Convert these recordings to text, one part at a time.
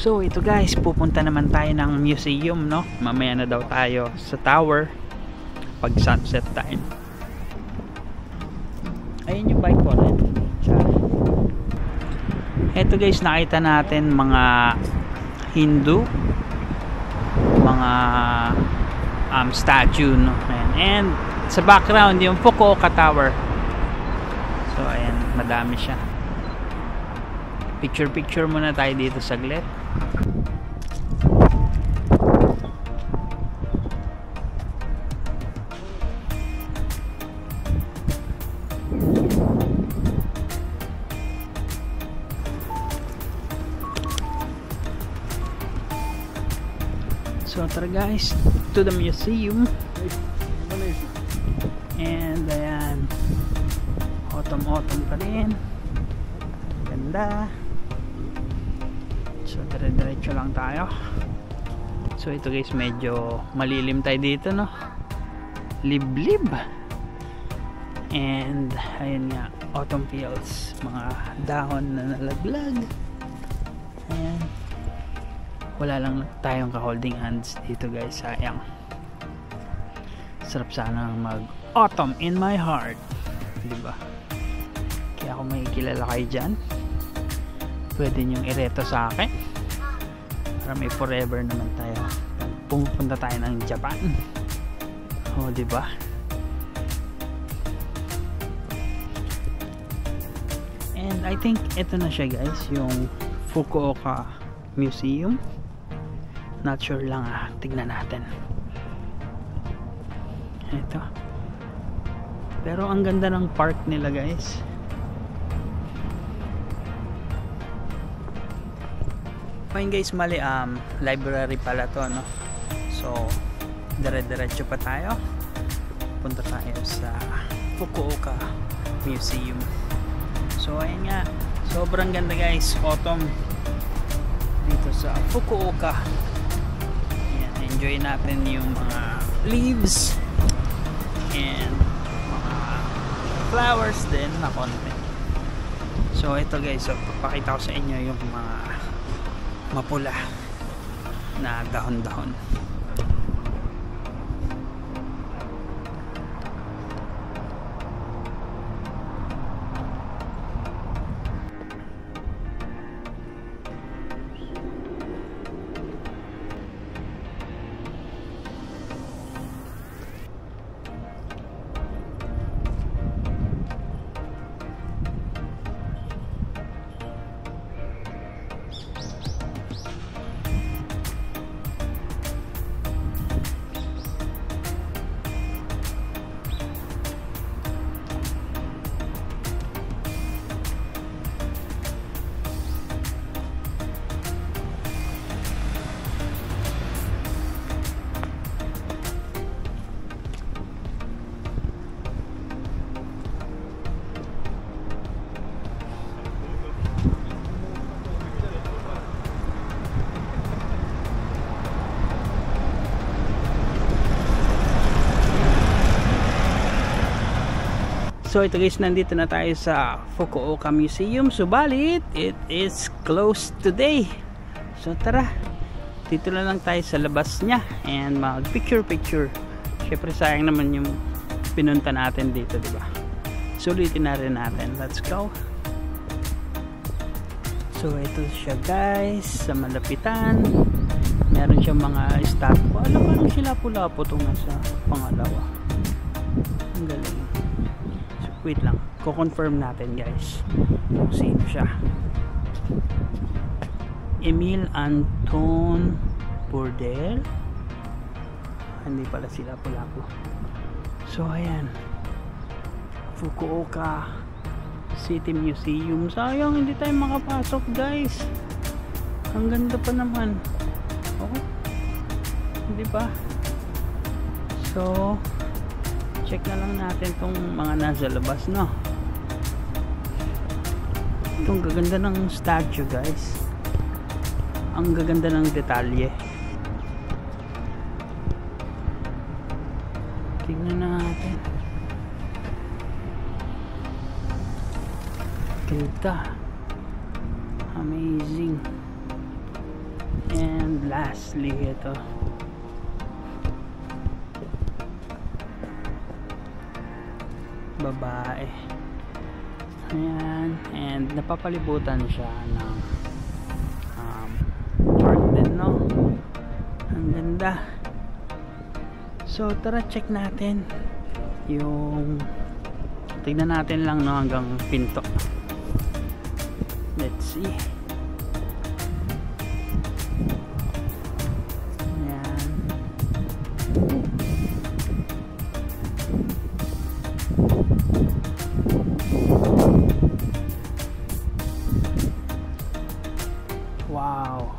So ito guys, pupunta naman tayo ng museum, no? Mamaya na daw tayo sa tower pag sunset time. Ayun yung bike ko rin. Ito guys, nakita natin mga Hindu, mga statue, no? Ayan. And sa background yung Fukuoka Tower. So ayan, madami siya. Picture muna tayo dito saglit. So tara guys, to the museum. And ayan, autumn pa rin, ganda. So dire-diretso lang tayo. So ito guys, medyo malilim tayo dito, no? Liblib. And ayun nga, autumn fields, mga dahon na nalaglag. Ayan, wala lang tayong ka-holding hands dito guys, sayang. Sarap sana mag autumn in my heart, diba? Kaya kung may kilala kayo dyan, pwede nyong ireto sa akin para may forever naman tayo. Pumunta tayo ng Japan, o diba? And I think ito na siya guys, yung Fukuoka Museum. Not sure lang, tignan natin. Ito, pero ang ganda ng park nila guys. Fine guys, mali, library pala to, no? So dire-diretso pa tayo, punta tayo sa Fukuoka Museum. So ayun nga, sobrang ganda guys, autumn dito sa Fukuoka. Ayan, enjoy natin yung mga leaves and mga flowers din na konti. So ito guys, so papakita ko sa inyo yung mga mapula na dahon-dahon. So ito guys, nandito na tayo sa Fukuoka Museum. Subalit, it is closed today. So tara, dito na lang tayo sa labas niya and mag picture. Syempre sayang naman yung pinunta natin dito, diba? Sulitin na rin natin. Let's go. So ito siya guys, sa malapitan. Meron siyang mga statue. Alam mo sila pula-po itong nasa pangalawa. Ang galing. Wait lang, ko-confirm natin guys kung sino siya. Emile Anton Bourdelle. Hindi pala sila pula po. So ayan, Fukuoka City Museum. Sayang hindi tayo makapasok guys. Ang ganda pa naman. Okay, hindi ba? So check na lang natin tong mga nasa labas, no? Itong gaganda ng statue guys, ang gaganda ng detalye. Tingnan natin. Ganda, amazing. And lastly, ito. Babae. Ayan. And napapalibutan siya ng park din, no? Ang ganda. So, tara check natin yung tignan natin lang, no, hanggang pinto. Let's see. Ayan. Wow.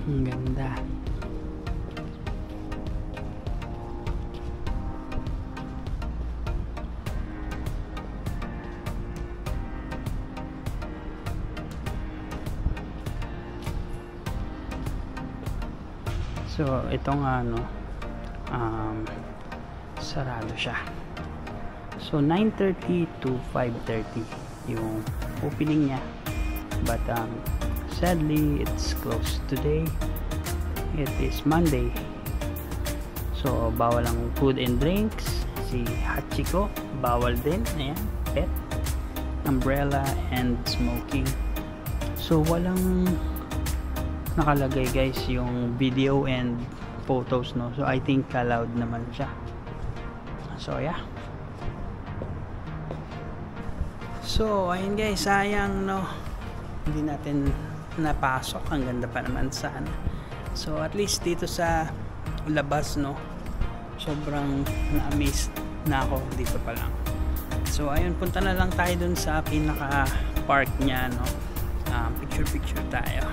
Ang ganda. So, itong sarado siya. So, 9:30 to 5:30 yung opening niya. But, sadly, it's closed today. It is Monday. So, bawal ang food and drinks. Si Hachiko, bawal din. Ayan, pet. Umbrella and smoking. So, walang nakalagay guys yung video and photos, no? So I think allowed naman siya. So yeah. So ayun guys, sayang, no, hindi natin napasok. Ang ganda pa naman sana. So at least dito sa labas, no, sobrang na-amaze na ako dito pa lang. So ayun, punta na lang tayo dun sa pinaka park niya, no. Picture tayo.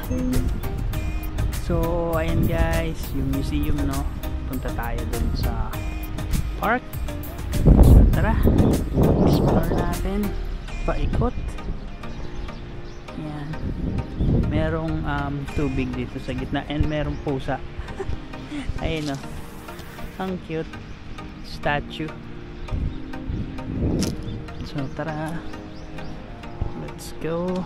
So, ayan guys, yung museum, no. Punta tayo dun sa park. So, tara. Explore natin. Paikot. Ayan. Merong tubig dito sa gitna. And merong pusa. Ayun, no. Ang cute. Statue. So, tara. Let's go.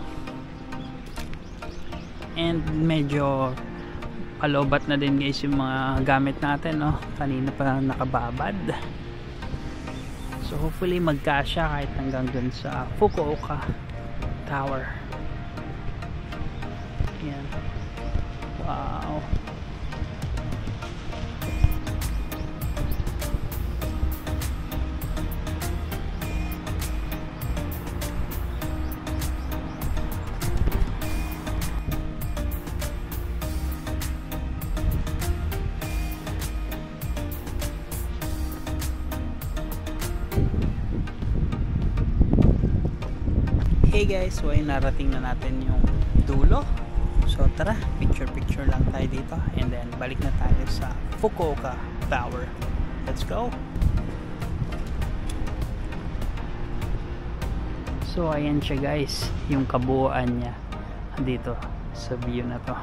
And medyo palobat na din guys yung mga gamit natin, no. Kanina pa nakababad. So hopefully magkasya kahit hanggang dun sa Fukuoka Tower. Yan. Wow. Hey guys, so ay narating na natin yung dulo. So tara, picture lang tayo dito and then balik na tayo sa Fukuoka Tower. Let's go. So ayan siya guys, yung kabuuan niya dito sa view na to.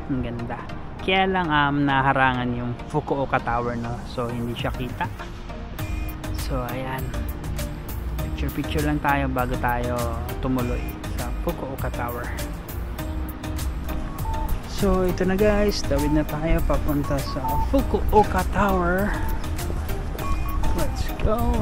Ang ganda. Kaya lang naharangan yung Fukuoka Tower, no. So hindi siya kita. So ayan. Picture lang tayo bago tayo tumuloy sa Fukuoka Tower. So ito na guys, tawid na tayo papunta sa Fukuoka Tower. Let's go.